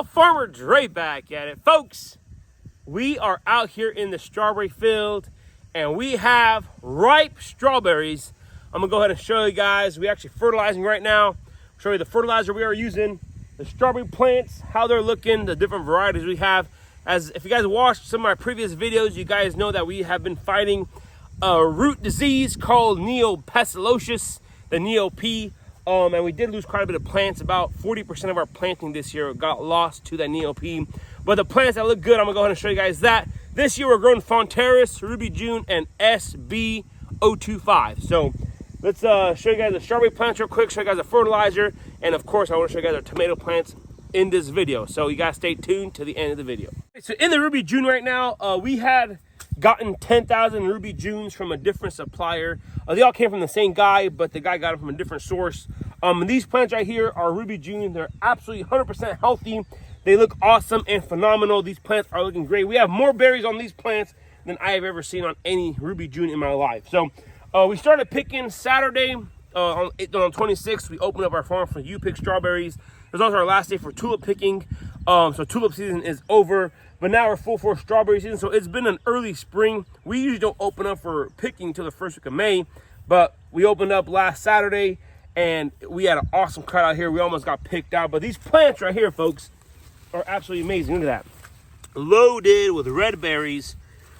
y'all, Farmer Dre back at it. Folks, we are out here in the strawberry field and we have ripe strawberries. I'm gonna go ahead and show you guys. We're actually fertilizing right now. Show you the fertilizer we are using, the strawberry plants, how they're looking, the different varieties we have. As if you guys watched some of my previous videos, you guys know that we have been fighting a root disease called neopestilosis, the neop. And we did lose quite a bit of plants. About 40% of our planting this year got lost to that neop. But the plants that look good, I'm gonna go ahead and show you guys that. This year we're growing Fonterris, Ruby June, and SB025. So let's show you guys the strawberry plants real quick, show you guys the fertilizer, and of course I want to show you guys our tomato plants in this video. So you guys stay tuned to the end of the video. So in the Ruby June right now, we had gotten 10,000 Ruby Junes from a different supplier. They all came from the same guy, but the guy got them from a different source. These plants right here are Ruby June. They're absolutely 100% healthy. They look awesome and phenomenal. These plants are looking great. We have more berries on these plants than I have ever seen on any Ruby June in my life. So we started picking Saturday on 26th. We opened up our farm for you-pick strawberries. It was also our last day for tulip picking. So tulip season is over, but now we're full for strawberry season. So it's been an early spring. We usually don't open up for picking until the first week of May, but we opened up last Saturday and we had an awesome cut out here. We almost got picked out, but these plants right here, folks, are absolutely amazing. Look at that. Loaded with red berries.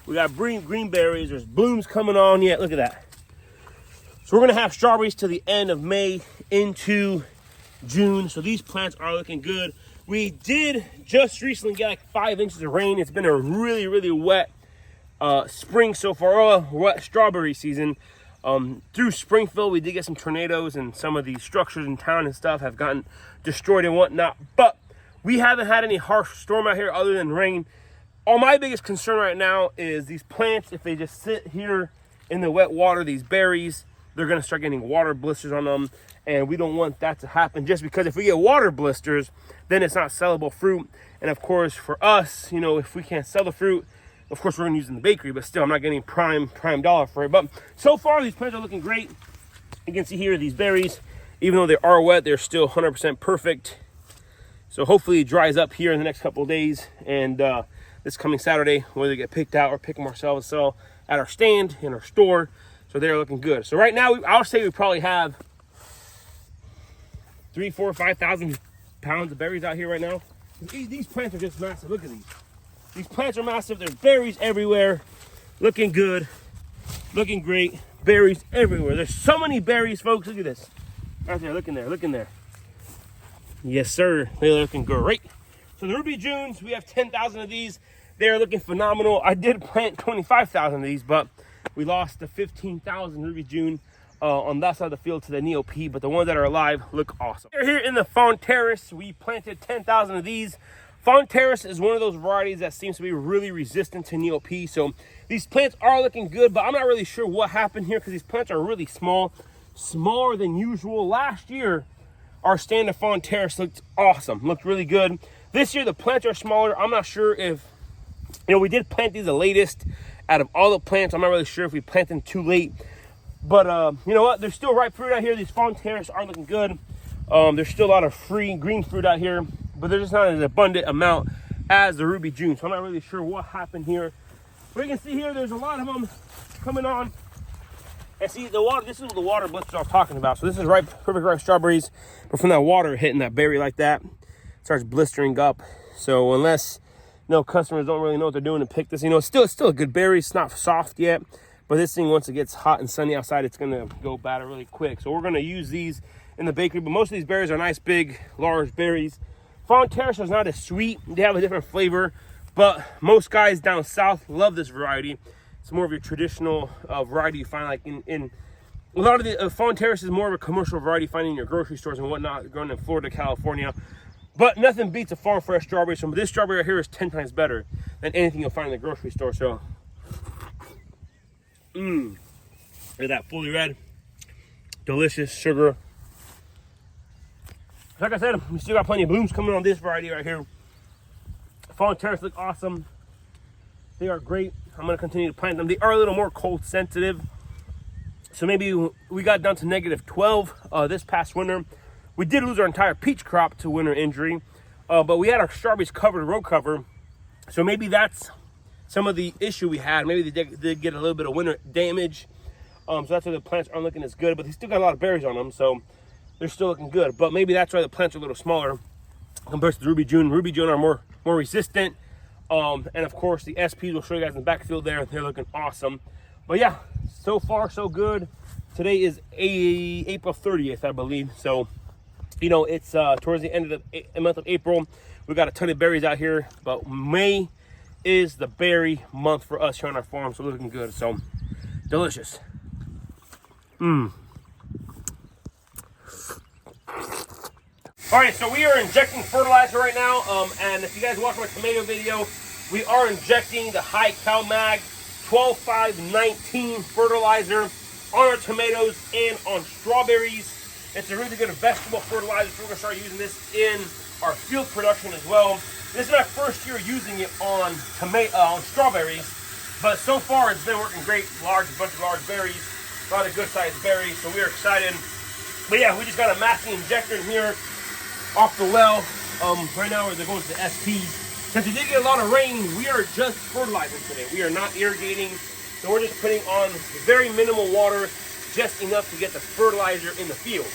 We got green berries. There's blooms coming on yet. Look at that. So we're gonna have strawberries to the end of May into June. So these plants are looking good. We did just recently get like 5 inches of rain. It's been a really, really wet spring so far, wet strawberry season. Through Springfield, we did get some tornadoes and some of these structures in town and stuff have gotten destroyed and whatnot. But we haven't had any harsh storm out here other than rain. My biggest concern right now is these plants. If they just sit here in the wet water, these berries, they're gonna start getting water blisters on them. And we don't want that to happen, just because if we get water blisters, then it's not sellable fruit. And of course, for us, you know, if we can't sell the fruit, of course we're gonna use it in the bakery, but still I'm not getting prime dollar for it. But so far these plants are looking great. You can see here these berries, even though they are wet, they're still 100% perfect. So hopefully it dries up here in the next couple of days, and this coming Saturday, whether they get picked out or pick them ourselves, sell at our stand in our store. So they're looking good. So right now, I'll say we probably have 3,000, 4,000, 5,000 pounds of berries out here right now. These plants are just massive. Look at these. These plants are massive. There's berries everywhere. Looking good. Looking great. Berries everywhere. There's so many berries, folks. Look at this. Right there. Look in there. Look in there. Yes, sir. They're looking great. So the Ruby Junes, we have 10,000 of these. They're looking phenomenal. I did plant 25,000 of these, but we lost the 15,000 Ruby June on that side of the field to the neop, but the ones that are alive look awesome. We're here in the Fonterris. We planted 10,000 of these. Fonterris is one of those varieties that seems to be really resistant to neop. So these plants are looking good, but I'm not really sure what happened here because these plants are really small, smaller than usual. Last year, our stand of Fonterris looked awesome, looked really good. This year, the plants are smaller. I'm not sure if, you know, we did plant these the latest out of all the plants. I'm not really sure if we planted them too late. But you know what? There's still ripe fruit out here. These Fonterris are looking good. There's still a lot of free green fruit out here, but there's just not an abundant amount as the Ruby June. So I'm not really sure what happened here. But you can see here, there's a lot of them coming on. And see, the water. This is the water blisters I was talking about. So this is ripe, perfect ripe strawberries, but from that water hitting that berry like that, it starts blistering up. So unless, you know, customers don't really know what they're doing to pick this, you know, it's still a good berry. It's not soft yet. But this thing, once it gets hot and sunny outside, it's gonna go bad really quick. So we're gonna use these in the bakery, but most of these berries are nice, big, large berries. Fonterris is not as sweet. They have a different flavor, but most guys down south love this variety. It's more of your traditional variety you find like in a lot of the Fonterris is more of a commercial variety you find in your grocery stores and whatnot, growing in Florida, California. But nothing beats a farm fresh strawberry. So this strawberry right here is 10 times better than anything you'll find in the grocery store. So look at that, fully red, delicious, sugar. Like I said, we still got plenty of blooms coming on this variety right here. Fonterris look awesome. They are great. I'm gonna continue to plant them. They are a little more cold sensitive. So maybe we got down to -12 this past winter. We did lose our entire peach crop to winter injury. But we had our strawberries covered, row cover. So maybe that's some of the issue we had. Maybe they did get a little bit of winter damage. So that's why the plants aren't looking as good, but they still got a lot of berries on them, so they're still looking good. But maybe that's why the plants are a little smaller compared to the Ruby June. Ruby June are more resistant. And of course the SPs will show you guys in the backfield there. They're looking awesome. But yeah, so far so good. Today is April 30th, I believe. So, you know, it's towards the end of the month of April. We got a ton of berries out here, but May is the berry month for us here on our farm, so looking good. So delicious. All right, so we are injecting fertilizer right now, and if you guys watch my tomato video, we are injecting the high CalMag 12-5-19 fertilizer on our tomatoes and on strawberries. It's a really good vegetable fertilizer, so we're gonna start using this in our field production as well. This is my first year using it on strawberries, but so far it's been working great. Bunch of large berries, a lot of good sized berries, so we're excited. But yeah, we just got a masking injector in here off the well. Right now they're going to the SPs. Since we did get a lot of rain, we are just fertilizing today. We are not irrigating, so we're just putting on very minimal water, just enough to get the fertilizer in the field.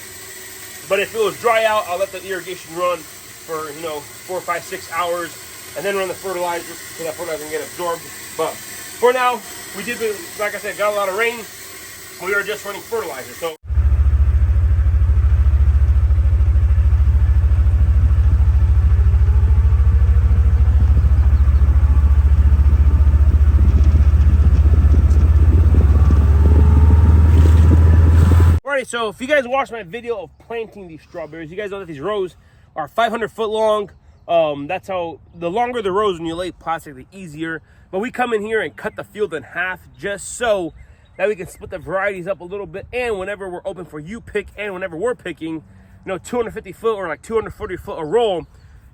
But if it was dry out, I'll let the irrigation run for 4, 5, 6 hours, and then run the fertilizer so that fertilizer can get absorbed. But for now, we did, like I said, got a lot of rain. We are just running fertilizer. So. Alright, so if you guys watched my video of planting these strawberries, you guys know that these rows are 500 foot long. That's how, the longer the rows when you lay plastic, the easier. But we come in here and cut the field in half just so that we can split the varieties up a little bit. And whenever we're open for you pick and whenever we're picking, 250 foot or like 240 foot a roll,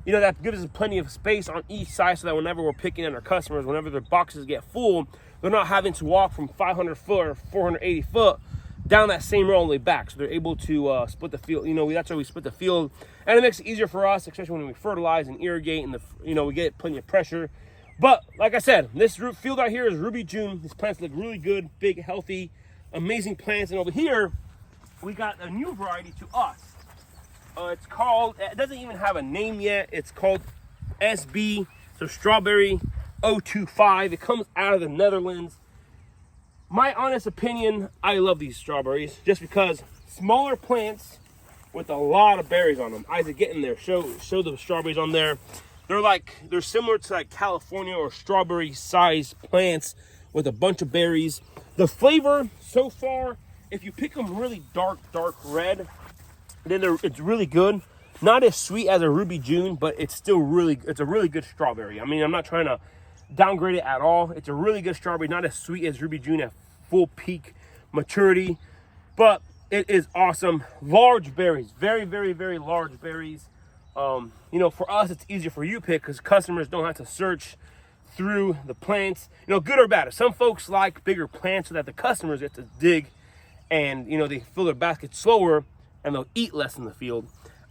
that gives us plenty of space on each side so that whenever we're picking in our customers, whenever their boxes get full, they're not having to walk from 500 foot or 480 foot down that same row on the way back. So they're able to split the field. That's why we split the field, and it makes it easier for us, especially when we fertilize and irrigate, and we get plenty of pressure. But like I said, this field out here is Ruby June. These plants look really good, big, healthy, amazing plants. And over here we got a new variety to us. It's called, it doesn't even have a name yet, it's called SB, so strawberry 025. It comes out of the Netherlands. My honest opinion, I love these strawberries just because smaller plants with a lot of berries on them. Isaac, get in there, show the strawberries on there. They're similar to like California or strawberry size plants with a bunch of berries. The flavor so far, if you pick them really dark red, then it's really good. Not as sweet as a Ruby June, but it's still it's a really good strawberry. I mean, I'm not trying to downgrade it at all. It's a really good strawberry, not as sweet as Ruby June at full peak maturity, but it is awesome. Large berries, very, very, very large berries. For us, it's easier for you pick because customers don't have to search through the plants, good or bad. Some folks like bigger plants so that the customers get to dig and, they fill their baskets slower and they'll eat less in the field.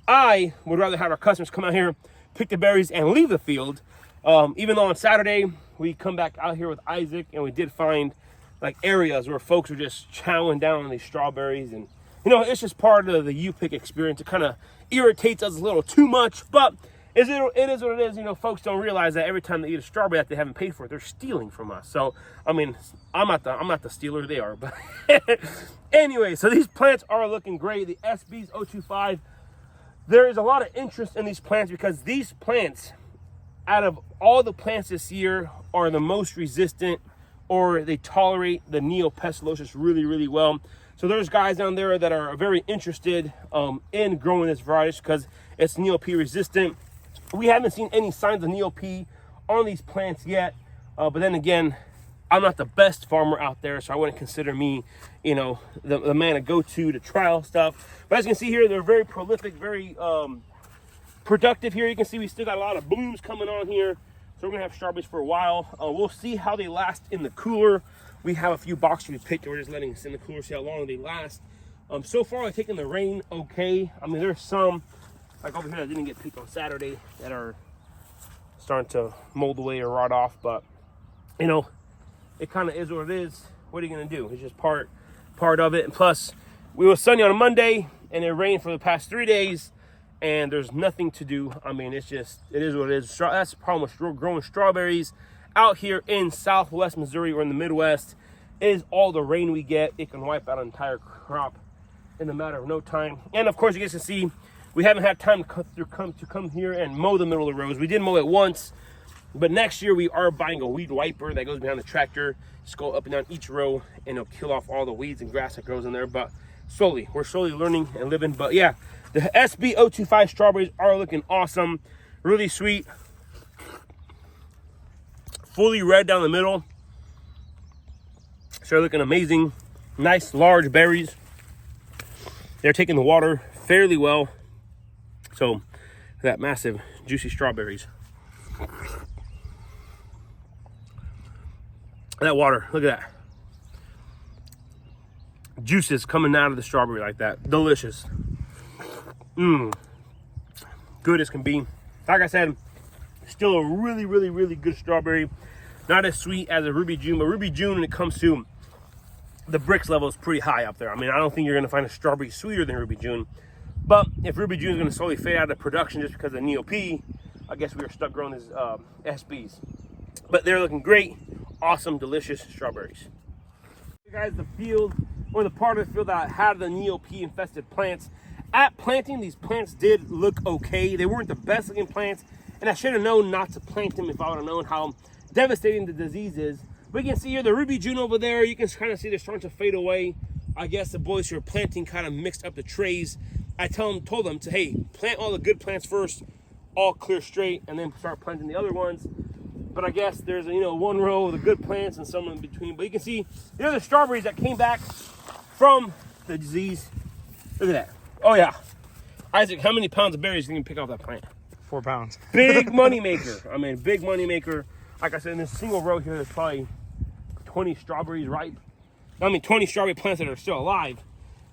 I would rather have our customers come out here, pick the berries and leave the field. Even though on Saturday, we come back out here with Isaac and we did find like areas where folks are just chowing down on these strawberries, and it's just part of the U-Pick experience. It kind of irritates us a little too much, but it is what it is. Folks don't realize that every time they eat a strawberry that they haven't paid for it, they're stealing from us. So I mean, I'm not the stealer, they are. But anyway, so these plants are looking great. The SB's 025. There is a lot of interest in these plants because these plants, out of all the plants this year, are the most resistant, or they tolerate the neopestalosis really, really well. So there's guys down there that are very interested in growing this variety because it's neop resistant. We haven't seen any signs of neop on these plants yet, but then again, I'm not the best farmer out there, so I wouldn't consider me, the man to go to trial stuff. But as you can see here, they're very prolific, very productive here. You can see we still got a lot of blooms coming on here. So we're gonna have strawberries for a while. We'll see how they last in the cooler. We have a few boxes we picked, and we're just letting them sit in the cooler, see how long they last. So far, I've taken the rain okay. I mean, there's some like over here that didn't get picked on Saturday that are starting to mold away or rot off. But you know, it kind of is what it is. What are you gonna do? It's just part of it. And plus, we were sunny on a Monday and it rained for the past 3 days, and there's nothing to do. I mean, it is what it is. That's the problem with growing strawberries out here in Southwest Missouri or in the Midwest. Is all the rain we get, it can wipe out an entire crop in a matter of no time. And of course, you guys can see we haven't had time to come here and mow the middle of the rows. We did mow it once, but next year we are buying a weed wiper that goes behind the tractor. Just go up and down each row, and it'll kill off all the weeds and grass that grows in there. But we're slowly learning and living. But yeah, the SB025 strawberries are looking awesome, really sweet, fully red down the middle. So they're looking amazing. Nice large berries. They're taking the water fairly well. So that massive juicy strawberries. That water, look at that. Juices coming out of the strawberry like that. Delicious. Good as can be. Like I said, still a really, really, really good strawberry. Not as sweet as a Ruby June, but Ruby June, when it comes to the bricks level, is pretty high up there. I mean, I don't think you're going to find a strawberry sweeter than Ruby June. But if Ruby June is going to slowly fade out of production just because of NeoP, I guess we are stuck growing these SBs. But they're looking great. Awesome, delicious strawberries. You guys, the field, or the part of the field that had the NeoP infested plants. At planting, these plants did look okay. They weren't the best looking plants, and I should have known not to plant them if I would have known how devastating the disease is. But you can see here the Ruby June over there. You can kind of see they're starting to fade away. I guess the boys who are planting kind of mixed up the trays. I told them to, hey, plant all the good plants first, all clear straight, and then start planting the other ones. But I guess there's, one row of the good plants and some in between. But you can see the strawberries that came back from the disease. Look at that. Oh yeah. Isaac, how many pounds of berries can you pick off that plant? 4 pounds. Big money maker. I mean, big money maker. Like I said, in this single row here, there's probably 20 strawberries ripe. 20 strawberry plants that are still alive.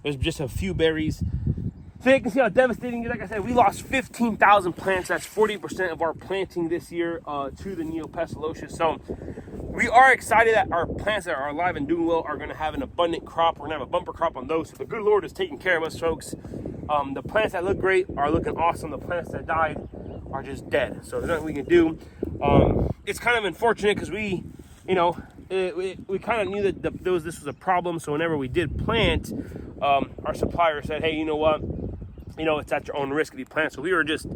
There's just a few berries. So you can see how devastating it is. Like I said, we lost 15,000 plants. That's 40% of our planting this year to the Neopestalosis. So we are excited that our plants that are alive and doing well are going to have an abundant crop. We're going to have a bumper crop on those. So the good Lord is taking care of us, folks. The plants that look great are looking awesome. The plants that died are just dead. So there's nothing we can do. It's kind of unfortunate because we kind of knew that this was a problem. So whenever we did plant, our supplier said, hey, you know what? It's at your own risk if you plant. So we were just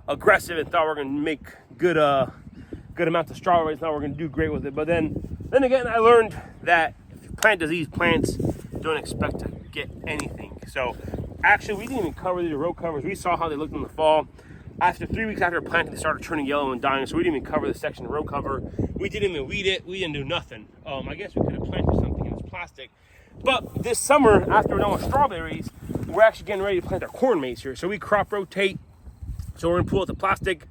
aggressive and thought we were going to make good amounts of strawberries. Thought we were going to do great with it. But then again, I learned that if you plant disease plants, don't expect to get anything. So actually, we didn't even cover these row covers. We saw how they looked in the fall. After 3 weeks after planting, they started turning yellow and dying. So we didn't even cover the section of row cover. We didn't even weed it. We didn't do nothing. I guess we could have planted something in this plastic. But this summer, after we're done with strawberries, we're actually getting ready to plant our corn maze here. So we crop rotate. So we're gonna pull out the plastic,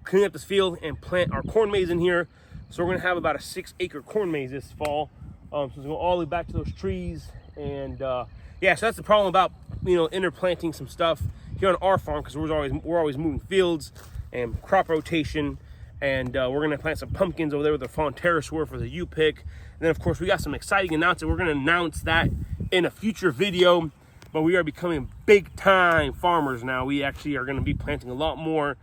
clean up this field, and plant our corn maze in here. So we're gonna have about a 6-acre corn maze this fall. So it's going all the way back to those trees. And yeah, so that's the problem about interplanting some stuff here on our farm, because we're always moving fields and crop rotation. And we're gonna plant some pumpkins over there with the Fawn Terrace for the U-pick. And then of course we got some exciting announcement. We're gonna announce that in a future video. But we are becoming big time farmers now. We actually are gonna be planting a lot more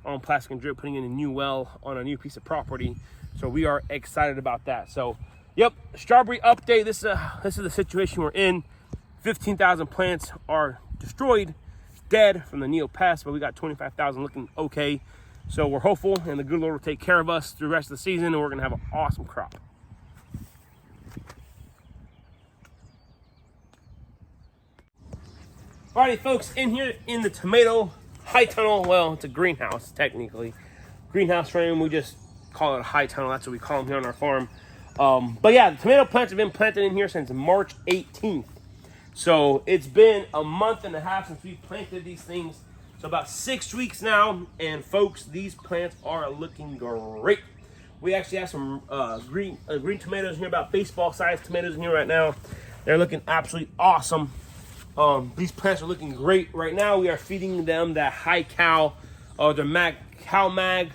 on plastic and drip, putting in a new well on a new piece of property. So we are excited about that. So yep, strawberry update. This is the situation we're in. 15,000 plants are destroyed, dead from the Neopest, but we got 25,000 looking okay. So we're hopeful, and the good Lord will take care of us through the rest of the season, and we're gonna have an awesome crop. Alrighty, folks, in here in the tomato high tunnel, well, it's a greenhouse, technically. Greenhouse frame, we just call it a high tunnel. That's what we call them here on our farm. But yeah, the tomato plants have been planted in here since March 18th. So it's been a month and a half since we planted these things. So about 6 weeks now, and folks, these plants are looking great. We actually have some green tomatoes in here, about baseball-sized tomatoes in here right now. They're looking absolutely awesome. These plants are looking great. Right now we are feeding them that high cal, the Cal Mag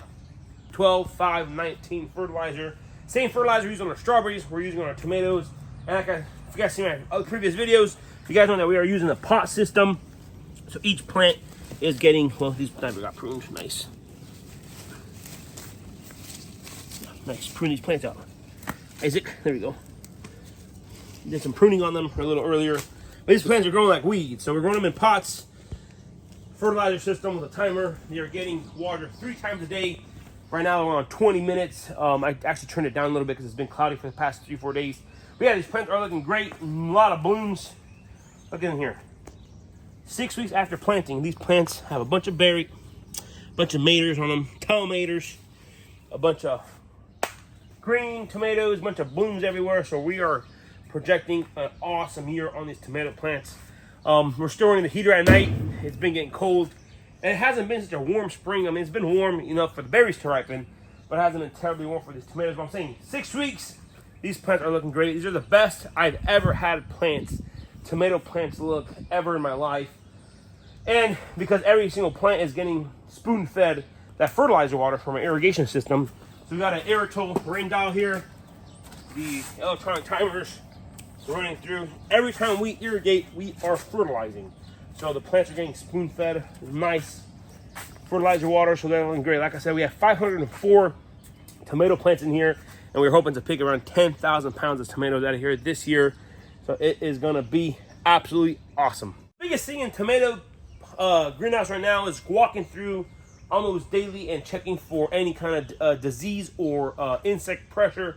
12, 5, 19 fertilizer. Same fertilizer used on our strawberries, we're using on our tomatoes. And if you guys see my other previous videos, you guys know that we are using the pot system. So each plant is getting, well, these plants got pruned, nice. Nice, prune these plants out. Isaac, there we go. Did some pruning on them a little earlier. But these plants are growing like weeds. So we're growing them in pots, fertilizer system with a timer. They're getting water 3 times a day. Right now we're on 20 minutes. I actually turned it down a little bit because it's been cloudy for the past 3-4 days. But yeah, these plants are looking great. A lot of blooms. Look in here. 6 weeks after planting, these plants have a bunch of berry, a bunch of maters on them, tomaters, a bunch of green tomatoes, a bunch of blooms everywhere. So we are projecting an awesome year on these tomato plants. We're still running the heater at night. It's been getting cold, and it hasn't been such a warm spring. I mean, it's been warm enough for the berries to ripen, but it hasn't been terribly warm for these tomatoes. But I'm saying 6 weeks, these plants are looking great. These are the best I've ever had plants, tomato plants look ever in my life. And because every single plant is getting spoon-fed that fertilizer water from our irrigation system. So we got an Aerotol rain dial here, the electronic timers running through. Every time we irrigate, we are fertilizing. So the plants are getting spoon-fed, nice fertilizer water, so they're looking great. Like I said, we have 504 tomato plants in here, and we're hoping to pick around 10,000 pounds of tomatoes out of here this year. So it is gonna be absolutely awesome. Biggest thing in tomato greenhouse right now is walking through almost daily and checking for any kind of disease or insect pressure.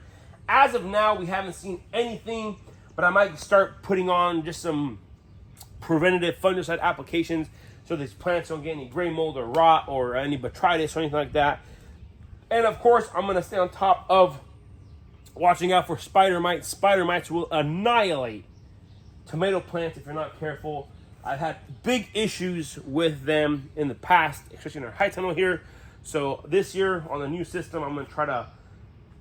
As of now, we haven't seen anything, but I might start putting on just some preventative fungicide applications so these plants don't get any gray mold or rot or any botrytis or anything like that. And of course, I'm gonna stay on top of watching out for spider mites. Spider mites will annihilate tomato plants if you're not careful. I've had big issues with them in the past, especially in our high tunnel here. So this year on the new system, I'm gonna try to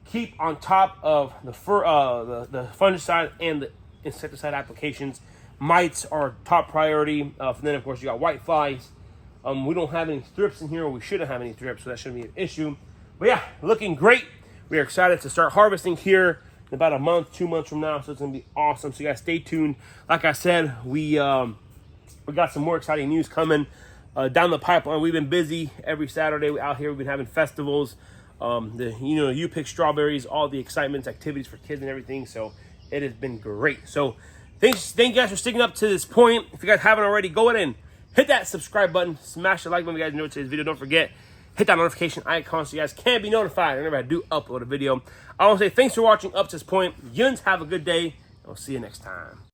keep on top of the fungicide and the insecticide applications. Mites are top priority. Then of course you got white flies. We don't have any thrips in here, or we shouldn't have any thrips, so that shouldn't be an issue. But yeah, looking great. We are excited to start harvesting here in about a month, 2 months from now. So it's gonna be awesome. So you guys stay tuned. Like I said, we got some more exciting news coming down the pipeline. We've been busy every Saturday out here. We've been having festivals. You pick strawberries, all the excitements, activities for kids and everything. So it has been great. So thank you guys for sticking up to this point. If you guys haven't already, go ahead and hit that subscribe button, smash the like button if you guys enjoyed today's video. Don't forget, hit that notification icon so you guys can be notified whenever I do upload a video. I want to say thanks for watching up to this point. Yuns, have a good day. I'll see you next time.